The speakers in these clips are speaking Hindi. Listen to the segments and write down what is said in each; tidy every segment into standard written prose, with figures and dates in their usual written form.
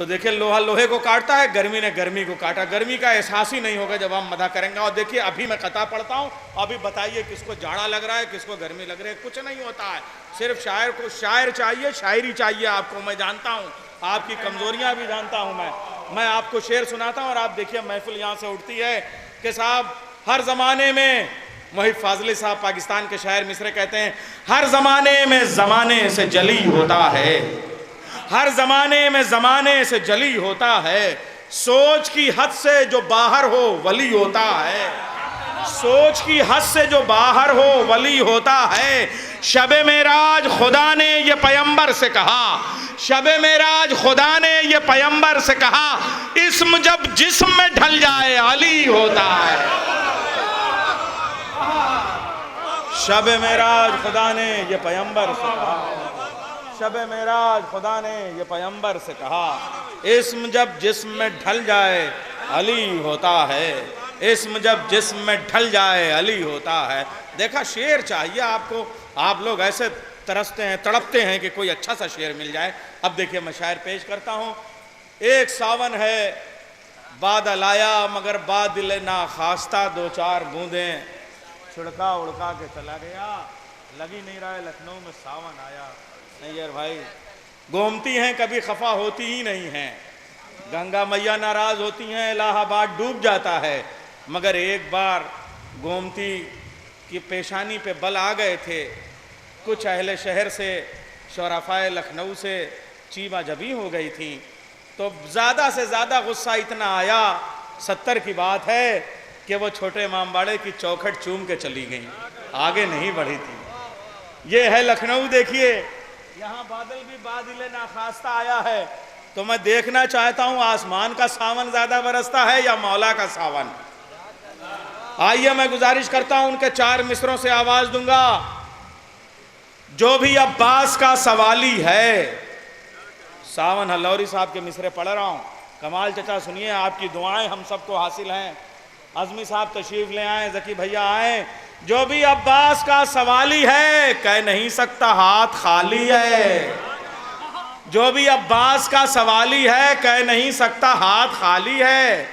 तो देखिए लोहा लोहे को काटता है, गर्मी ने गर्मी को काटा। गर्मी का एहसास ही नहीं होगा जब हम मदा करेंगे। और देखिए अभी मैं कथा पढ़ता हूँ, अभी बताइए किसको जाड़ा लग रहा है, किसको गर्मी लग रही है। कुछ नहीं होता है, सिर्फ शायर को शायर चाहिए, शायरी चाहिए आपको। मैं जानता हूँ आपकी कमजोरियां भी जानता हूँ। मैं आपको शेर सुनाता हूँ और आप देखिए महफिल यहाँ से उठती है कि साहब हर जमाने में, मोहित फाजली साहब पाकिस्तान के शायर मिसरे कहते हैं, हर जमाने में जमाने से जली होता है, हर जमाने में जमाने से जली होता है, सोच की हद से जो बाहर हो वली होता है, सोच की हद से जो बाहर हो वली होता है। शबे मेराज खुदा ने ये पैगंबर से कहा, शबे मेराज खुदा ने ये पैगंबर से कहा, इस्म जब जिस्म में ढल जाए अली होता है। शबे मेराज खुदा ने ये पैगंबर से कहा, शबे मेराज खुदा ने ये पैगंबर से कहा, इस्म जब जिस्म में ढल जाए अली होता है, इस्म जब जिस्म में ढल जाए अली होता है। देखा शेर चाहिए आपको, आप लोग ऐसे तरसते हैं, तड़पते हैं कि कोई अच्छा सा शेर मिल जाए। अब देखिए मैं शायर पेश करता हूँ। एक सावन है बादल आया मगर बादल ना खास्ता, दो चार बूंदें छिड़का उड़का के चला गया, लगी नहीं रहा है लखनऊ में सावन आया। नहीं यार भाई, गोमती हैं कभी खफा होती ही नहीं हैं, गंगा मैया नाराज होती हैं, इलाहाबाद डूब जाता है। मगर एक बार गोमती की पेशानी पे बल आ गए थे, कुछ अहले शहर से, शोराफाए लखनऊ से चीमा जबी हो गई थी, तो ज़्यादा से ज़्यादा गुस्सा इतना आया, 70 की बात है कि वो छोटे इमामबाड़े की चौखट चूम के चली गई, आगे नहीं बढ़ी थी। ये है लखनऊ। देखिए यहाँ बादल भी बादल नाखास्ता आया है, तो मैं देखना चाहता हूँ आसमान का सावन ज्यादा बरसता है या मौला का सावन। आइए मैं गुजारिश करता हूँ, उनके 4 मिसरों से आवाज दूंगा। जो भी अब्बास का सवाली है, सावन हल्लौरी साहब के मिसरे पढ़ रहा हूँ। कमाल चचा सुनिए, आपकी दुआएं हम सबको हासिल हैं। आजमी साहब तशरीफ ले आए, जकी भैया आए। जो भी अब्बास का सवाली है कह नहीं सकता हाथ खाली है, जो भी अब्बास का सवाली है कह नहीं सकता हाथ खाली है।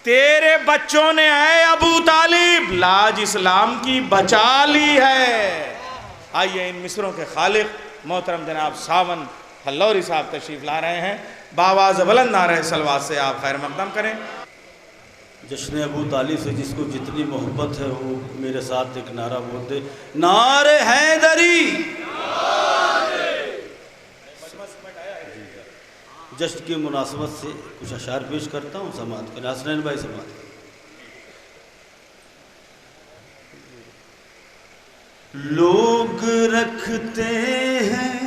तेरे बच्चों ने है अबू तालिब लाज इस्लाम की बचा ली है। आइए इन मिसरों के खालिक मोहतरम जनाब सावन हल्लौरी साहब तशरीफ ला रहे हैं। बावाज़ बुलंद नारे सलवात से आप खैर मकदम करें। जश्न अबू तालिब से जिसको जितनी मोहब्बत है वो मेरे साथ एक नारा बोल दे, नारे हैदरी। जश्न की मुनासबत से कुछ अशार पेश करता हूँ, समात करें। हसनैन भाई समात करें। लोग रखते हैं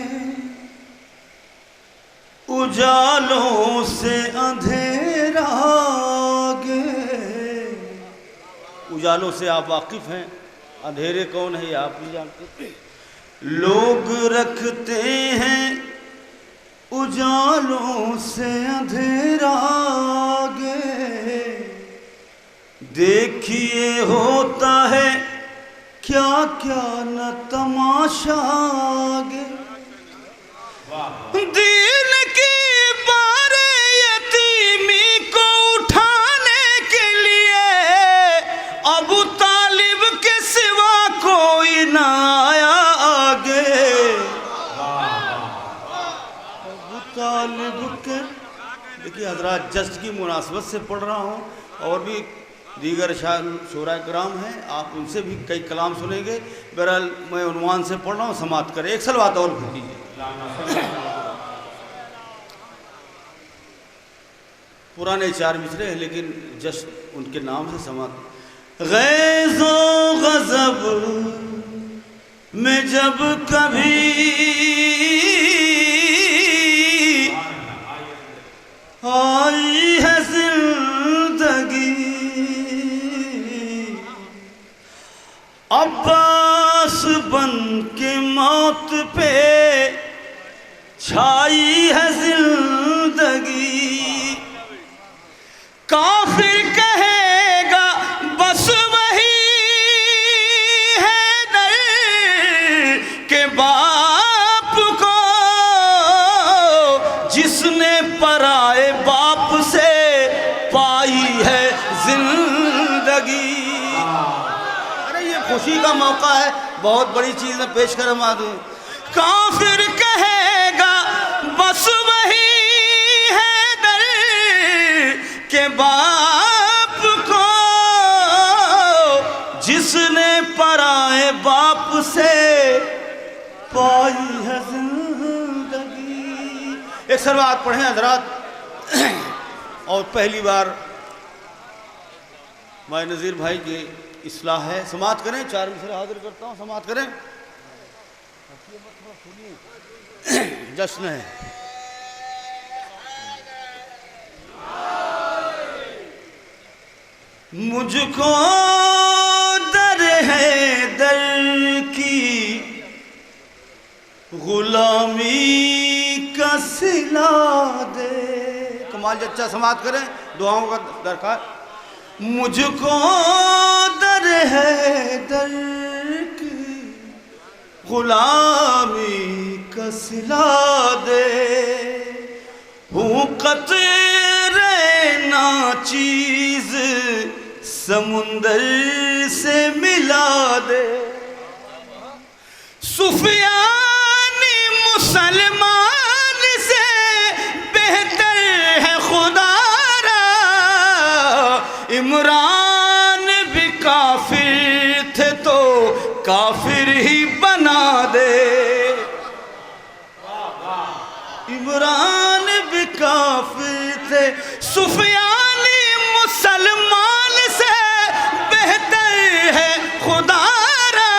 उजालों से अंधेरा गे। उजालों से आप वाकिफ हैं, अंधेरे कौन है ये आप नहीं जानते। लोग रखते हैं उजालों से अंधेरा गे, देखिए होता है क्या क्या न तमाशा गे। दीन की बारे यतीमी को उठाने के लिए अबू तालिब के सिवा कोई ना आया आगे। अबू तालिब के देखिए हजरात, जश्न की मुनासबत से पढ़ रहा हूँ और भी दीगर शोरा कराम हैं, आप उनसे भी कई कलाम सुनेंगे। बहरहाल मैं उन्वान से पढ़ रहा हूँ, समात करें। एक सलवात और कीजिए। पुराने 4 मिसरे हैं लेकिन जश्न उनके नाम से समात। गैज़ो गज़ब में जब कभी आई है जिंदगी, अब्बास बन के मौत पे छाई है जिंदगी। काफिर कहेगा बस वही है दर के बाप को, जिस जिसने पराए बाप से पाई है जिंदगी। अरे ये खुशी का मौका है, बहुत बड़ी चीज में पेश कर मालूम। काफिर कहेगा बस वही है दर के बाप को, जिसने पराए बाप से पाई है जिंदगी। एक सरवात पढ़े हजरात। और पहली बार भाई नज़ीर भाई की इस्लाह है, समात करें। 4 मिसरे हाजिर करता हूँ, समात करें। जश्न है। मुझको दर है दर की गुलामी का सिला दे। कमाल जच्चा समात करें, दुआओं का दरकार। मुझको दर है दर की गुलामी का सिला दे, हूँ कतरे ना चीज समुंदर से मिला दे। सुफियानी मुसलमान से बेहतर है खुदारा, इमरान भी काफिर थे तो काफिर ही बना दे। इमरान भी काफिर थे, सुफियानी मुसलमान से बेहतर है खुदारा,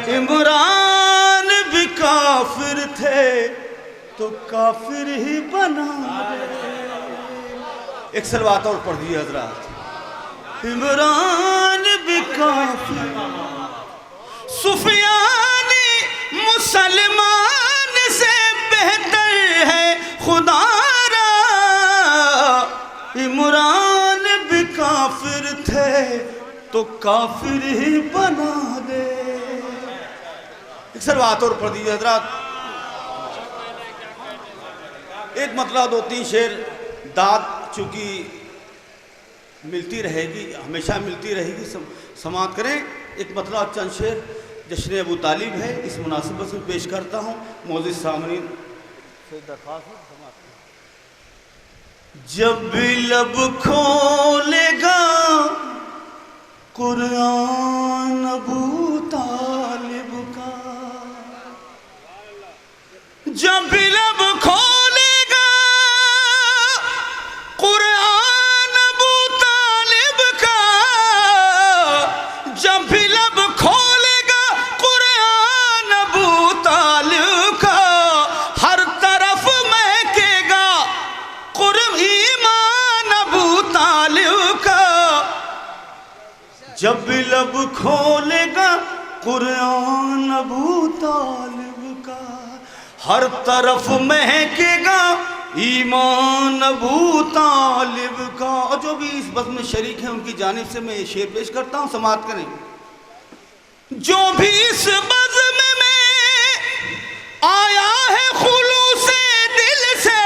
इमरान भी काफिर थे तो काफिर ही बना दे। एक सलवात और पढ़ दी हजरात। इमरान भी काफिर, सुफियानी मुसलमान से बेहतर है खुदारा, इमरान भी काफिर थे तो काफिर ही बना दे। एक सलवात और पढ़ दी हजरात। एक मतलब 2-3 शेर। दाद चूँकि मिलती रहेगी, हमेशा मिलती रहेगी, समात करें। एक मतलब चंद शेर जश्न अबू तालिब है, इस मुनासिबत से पेश करता हूँ। मौजूद सामरीन से दरख्वास्त है, समात करें। जब भी लब खोलेगा कुरान अबू तालिब का, जब भी लब खोलेगा कुरान अबू तालिब का, जब भी लब खोलेगा कुरान अबू तालिब का, हर तरफ महकेगा ईमान अबू तालिब का। जब भी लब खोलेगा कुरान अबू तालिब का, हर तरफ महकेगा ईमान अबू तालिब का। और जो भी इस बज़्म में शरीक हैं उनकी जानिब से मैं ये शेर पेश करता हूँ, समात करें। जो भी इस बज़्म में आया है खुलूसे दिल से,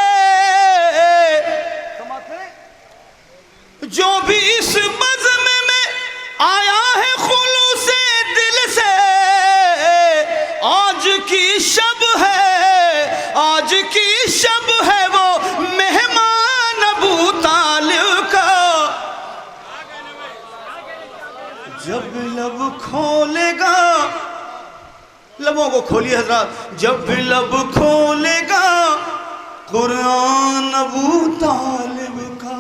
जो भी इस बज़्म में आया है खुलूसे दिल से, आज की शब है, आज की शब है वो मेहमान अबू तालिब का। जब लब खोलेगा, लबों को खोलिए हजरात। जब भी लब खोलेगा कुरान अबू तालिब का,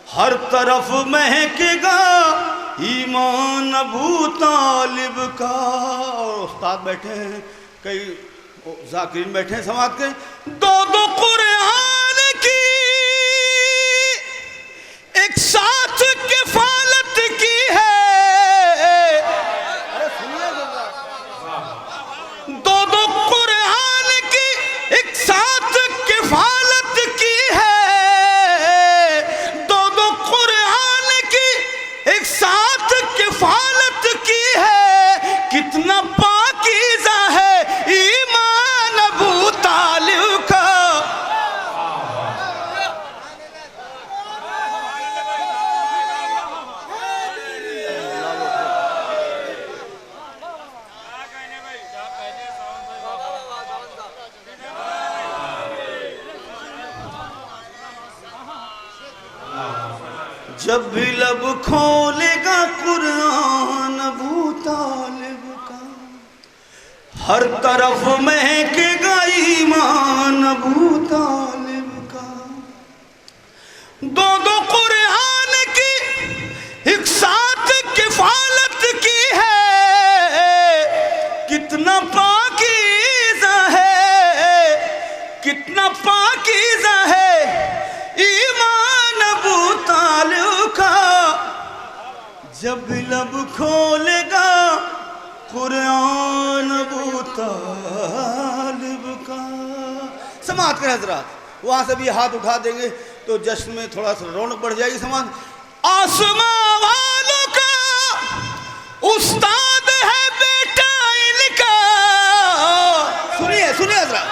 हर तरफ महकेगा ईमान अबू तालिब का। और उस्ताद बैठे हैं, कई ज़ाकिरीन बैठे हैं समात के। दो कुरान की एक साथ किफालत की है, दो कुरान की एक साथ किफालत की है, दो कुरान की एक साथ किफालत की है। कितना पाकीज़ा है ईमान अबू तालिब का। जब भी लब खोलेगा कुरान अबू तालिब का, हर तरफ महकेगा ईमान अबू तालिब का। दो दो कुरान की एक साथ किफालत की है, कितना पाकीज़ा है, कितना पाकीज़ा है ईमान अबू तालिब का। जब लब खोलेगा कुरान अबू तालिब का। समात कर हजरात, वहाँ से भी हाथ उठा देंगे तो जश्न में थोड़ा सा रौनक बढ़ जाएगी। समात, आसमां वालों का उस्ताद है बेटा इनका। सुनिए सुनिए हजरात,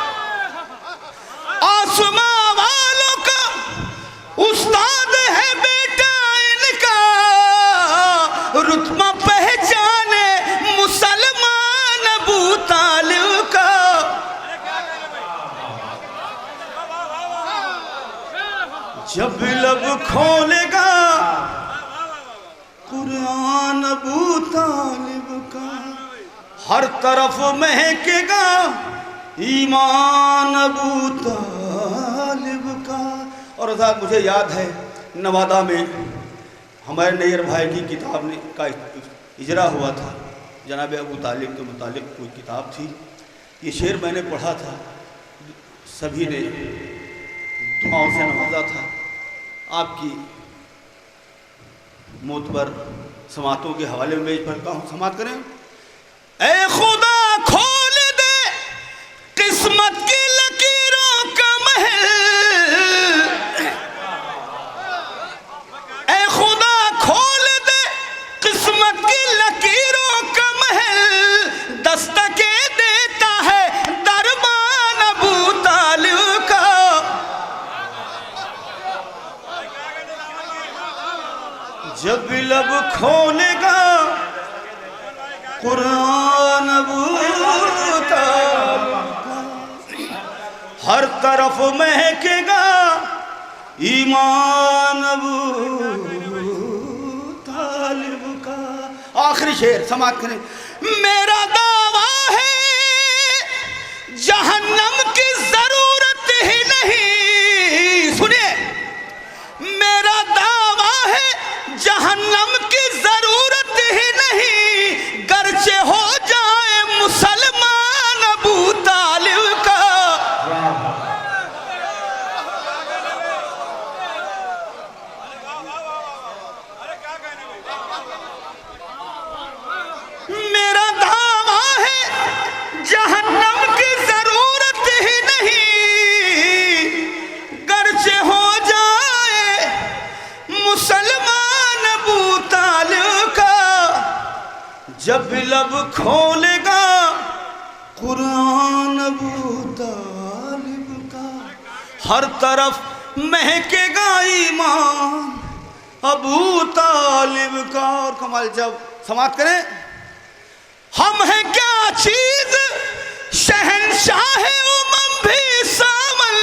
आसमां वालों का उस्ताद है बेटा इनका, रुतबा पहचाने मुसलमान अबू तालिब का। जब लब खोलेगा कुरान अबू तालिब का, हर तरफ महकेगा ईमान अबू तालिब का। और साहब मुझे याद है नवादा में हमारे नैयर भाई की किताब ने का इजरा हुआ था, जनाब अबू तालिब के मुतालिक कोई किताब थी। ये शेर मैंने पढ़ा था, सभी ने दुआओं से नवाजा था। आपकी मोतबर समातों के हवाले में मैं पढ़ता हूँ, समात करें। ए खुदा खोल दे किस्मत की लकीरों का महल, ए खुदा खोल दे किस्मत की लकीरों का महल, दस्तके देता है दरबान अबू तालिब का। जब लब खोलेगा कुरान अबू तालिब का, हर तरफ महकेगा ईमान अबू तालिब का। आखिरी शेर समाप्त करें। मेरा दावा है जहन्नम की जरूरत ही नहीं। सुनिए, मेरा दावा है जहन्नम की जरूरत ही नहीं, गर्चे हो जाए मुसलमान अबू तालिब का। मेरा दावा है जहन्नम की जरूरत ही नहीं, गर्चे हो जाए मुसलमान अबू तालिब का। जब लब खोलेगा कुरान अबू तालिब का, हर तरफ महकेगा ईमान अबू तालिब का। और कमाल, जब समाप्त करें। हम हैं क्या चीज शहंशाह उमम भी सामल,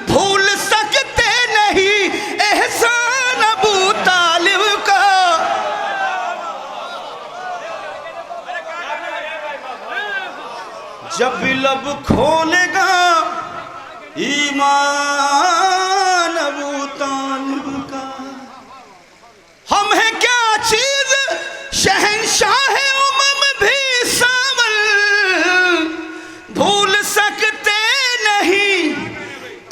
भूल सकते नहीं एहसान अबू तालिब का। जब लब खोलेगा ईमान अबू तालिब का, हम हैं क्या चीज शहंशाह उमम भी सामल, भूल सकते नहीं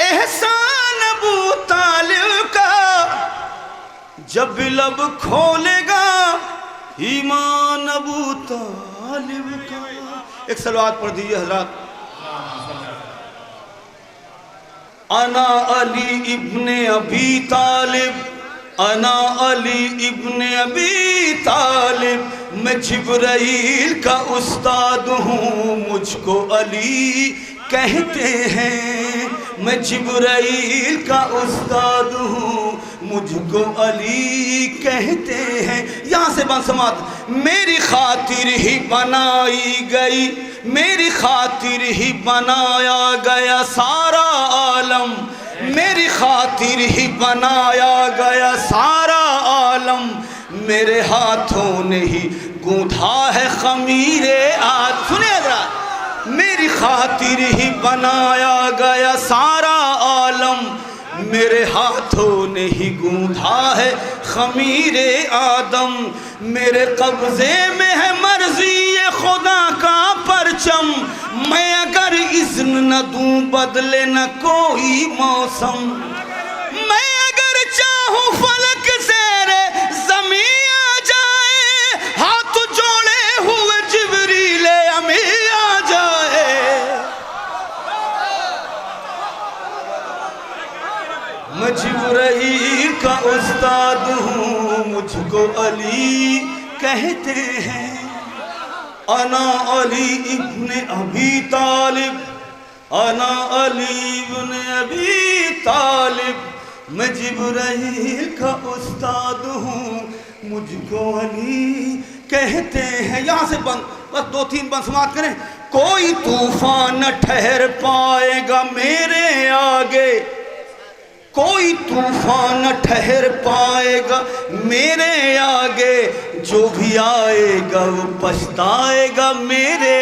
एहसान अबू तालिब का। जब लब खोलेगा ईमान अबू तालिब का। एक सलवात पढ़ दीजिए हजरात। अना अली इब्ने अबी तालिब, अना अली इब्ने अबी तालिब, मैं जिब्राइल का उस्ताद हूँ, मुझको अली कहते हैं। मैं जिब्राइल का उस्ताद हूँ, मुझको अली कहते हैं। यहाँ से बंसमात, मेरी खातिर ही बनाई गई, मेरी खातिर ही बनाया गया सारा आलम, मेरी खातिर ही बनाया गया सारा आलम, मेरे हाथों ने ही गूंथा है खमीरे आदम। सुनिए जरा, मेरी खातिर ही बनाया गया सारा आलम, मेरे हाथों ने ही गूंथा है खमीरे आदम। मेरे कब्जे में है मर्जी ये खुदा का परचम, मैं अगर इज़्न न दूं बदले न कोई मौसम। मैं अगर चाहूं फलक ज़ेरे ज़मीं आ जाए, हाथ जोड़े हुए जिब्रील अमी आ जाए। मैं जिब्रील का उस्ताद हूँ, मुझको अली कहते हैं। अना अली इब्ने अबी तालिब, अना अली इब्ने अबी तालिब, मैं जिब्रील का उस्ताद हूँ, मुझको अली कहते हैं। यहाँ से बंद, बस 2-3 बंद समाप्त करें। कोई तूफान न ठहर पाएगा मेरे आगे, कोई तूफान न ठहर पाएगा मेरे आगे, जो भी आएगा वो पछताएगा मेरे।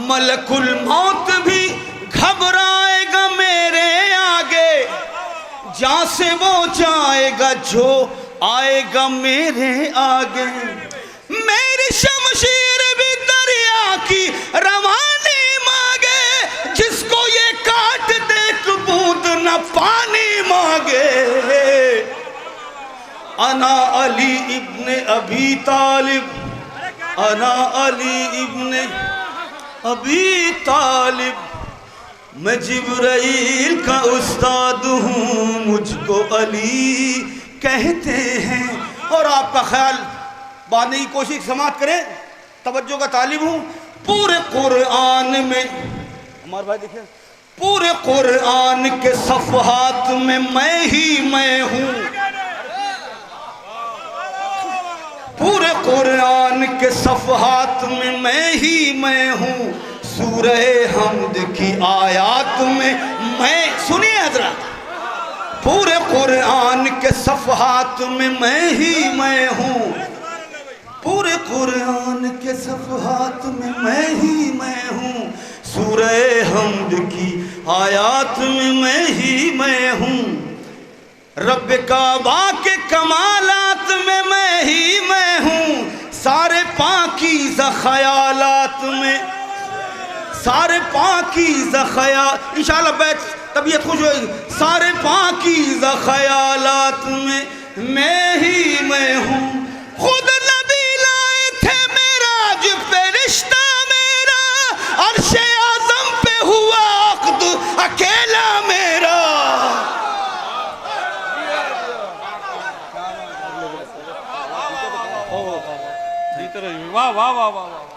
मलकुल मौत भी घबराएगा मेरे आगे, जहाँ से वो जाएगा जो आएगा मेरे आगे। मेरी शमशीर भी दरिया की रवानी मांगे, जिसको ये काट दे एक बूंद न पानी मांगे। अना अली इब्ने अबी तालिब, अना अली इब्ने अबी तालिब, मैं जिब्राइल का उस्ताद हूँ, मुझको अली कहते हैं। और आपका ख्याल बांधने की कोशिश समाप्त करें, तवज्जो का तालिब हूँ। पूरे कुरान में हमारे भाई देखिए, पूरे कुरान के सफ़हात में मैं ही मैं हूँ, पूरे कुरान के सफ़हात में मैं ही मैं हूँ। सूरह हमद की आयात में मैं, सुनिए हज़रात, पूरे कुरान के सफ़हात में मैं ही मैं हूँ, पूरे कुरान के सफ़हात में मैं ही मैं हूँ। सूरह हमद की आयात में मैं ही मैं हूँ। रब काबा के कमालात में मैं ही मैं हूँ। सारे पाकीज़ा ख़यालात में, सारे पाकीज़ा ख़याल, इंशाअल्लाह बैठ तबीयत खुश होगी। सारे पाकीज़ा ख़यालात में मैं ही मैं हूँ। खुद नबी लाए थे मेराज पे रिश्ता मेरा, अर्शे आज़म पे हुआ अक़्द अकेला मेरा। वाह वाह वाह वाह वाह।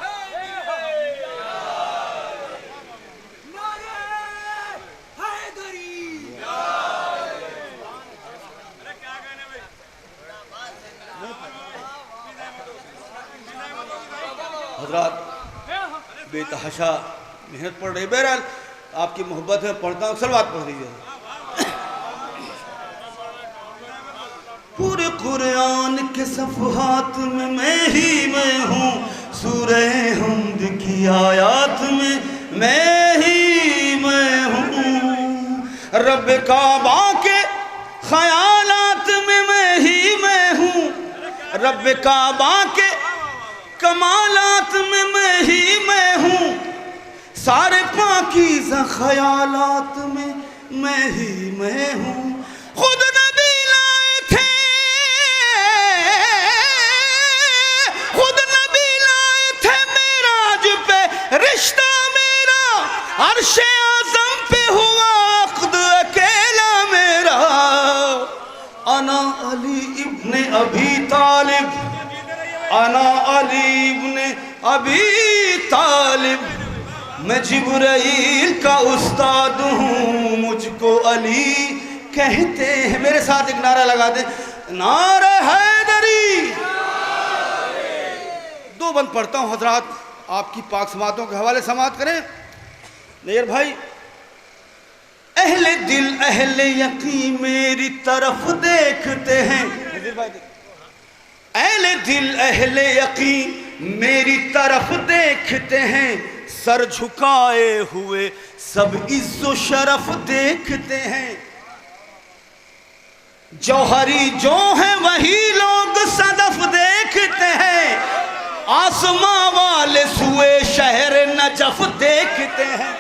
हज़रात बेतहाशा मेहनत पड़ रही, बहरहाल आपकी मोहब्बत है, पढ़ता हूँ, सलवात पढ़ लीजिए। पूरे कुरान के सफ़हात में मैं ही मैं हूँ। सूरह हमद की आयात में मैं ही मैं हूँ। रब काबा के ख़यालात में मैं ही मैं हूँ। रब काबा के कमालात में मैं ही मैं हूँ। सारे पाकीज़ा ख़यालात में मैं ही मैं हूँ। खुद नबी लाए थे, खुद नबी लाए थे मेराज पे रिश्ता मेरा, अर्शे आज़म पे हुआ अक़्द अकेला मेरा। अना अली इब्ने अबी तालिब, अना अली इब्ने अबी तालिब, मैं जिब्राइल का उस्ताद हूँ, मुझको अली कहते हैं। मेरे साथ एक नारा लगा दे, नारा हैदरी। 2 बंद पढ़ता हूँ हजरात, आपकी पाक समातों के हवाले समात करें। नैयर भाई, अहले दिल अहले यकीन मेरी तरफ देखते हैं। नज़ीर भाई अहले दिल अहले यकीन मेरी तरफ देखते हैं, सर झुकाए हुए सब इज्जो शरफ देखते हैं। जौहरी जो है वही लोग सदफ देखते हैं, आसमां वाले सुए शहर नजफ देखते हैं।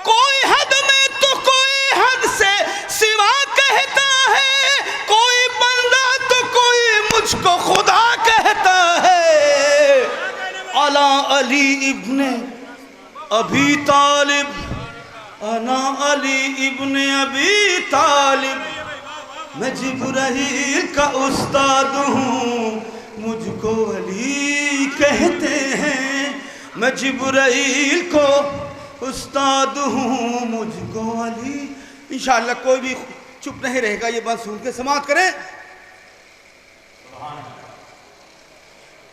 कोई हद में तो कोई हद से सिवा कहता है, कोई बंदा तो कोई मुझको खुदा कहता है। अला अली इब्ने अबी तालिब, अना अली इब्ने अबी तालिब, मैं जिब्राइल का उस्ताद हूँ, मुझको अली कहते हैं। मैं जिब्राइल को उस्ताद हूँ, मुझको अली। इंशाअल्लाह कोई भी चुप नहीं रहेगा, ये बात सुन के समाप्त करें।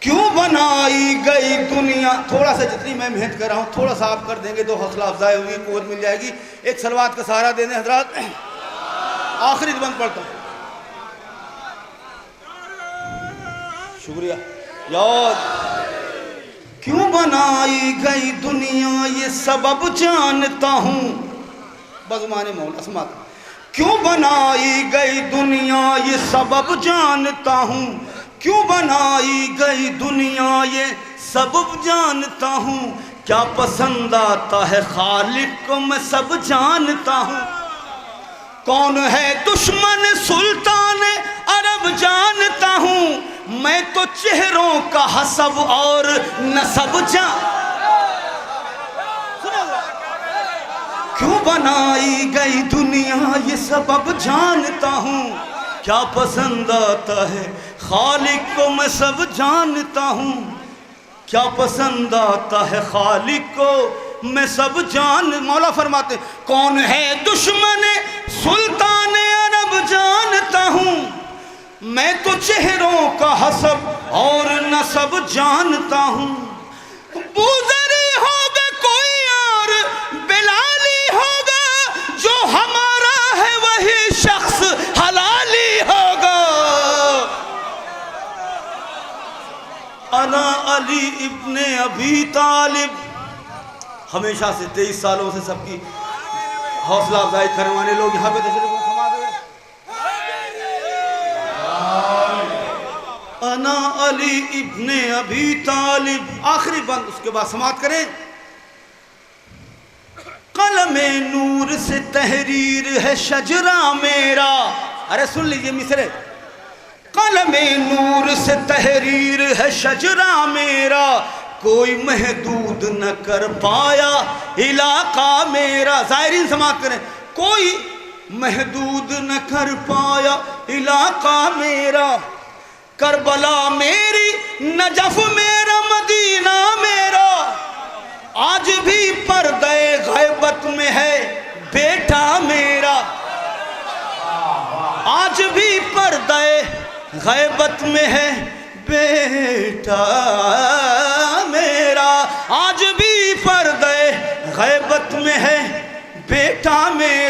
क्यों बनाई गई दुनिया, थोड़ा सा जितनी मैं मेहनत कर रहा हूँ थोड़ा सा आप कर देंगे तो हौसला अफजाई होगी, कुव्वत मिल जाएगी। एक सलवात का सहारा दे दें हजरात, आखिरी बंद पढ़ता हूँ। शुक्रिया याद। क्यों बनाई गई दुनिया ये सबब जानता हूँ, बज़माने मौला समात। क्यों बनाई गई दुनिया ये सबब जानता हूँ, क्यों बनाई गई दुनिया ये सबब जानता हूँ। क्या पसंद आता है खालिक को मैं सब जानता हूँ। कौन है दुश्मन सुल्तान अरब जानता हूँ, मैं तो चेहरों का हसब और नसब क्यों बनाई गई दुनिया ये सबब जानता हूँ। क्या पसंद आता है खालिक को मैं सब जानता हूँ। क्या पसंद आता है खालिक को मैं सब जान। मौला फरमाते कौन है दुश्मन सुल्तान अरब जानता हूँ, मैं तो चेहरों का हसब और नसब जानता हूँ। बूज़री होगा कोई और बिलाली होगा, जो हमारा है वही शख्स हलाली होगा। अना अली इब्ने अबी तालिब, हमेशा से 23 सालों से सबकी हौसला अफजाई करने वाले लोग यहाँ पे तशरीफ फरमा गए। अना अली इब्ने अबी तालिब, आखिरी बंद, उसके बाद समाप्त करें। कलमे नूर से तहरीर है शजरा मेरा, अरे सुन लीजिए मिसरे। कलमे नूर से तहरीर है शजरा मेरा, कोई महदूद न कर पाया इलाका मेरा। ज़ाहिरीन समाप्त करें। कोई महदूद न कर पाया इलाका मेरा, करबला मेरी नजफ मेरा मदीना मेरा, आज भी पर्दे गैबत में है बेटा मेरा। आज भी पर्दे गैबत में है बेटा मेरा, आज भी पर्दे गैबत में है बेटा मेरा।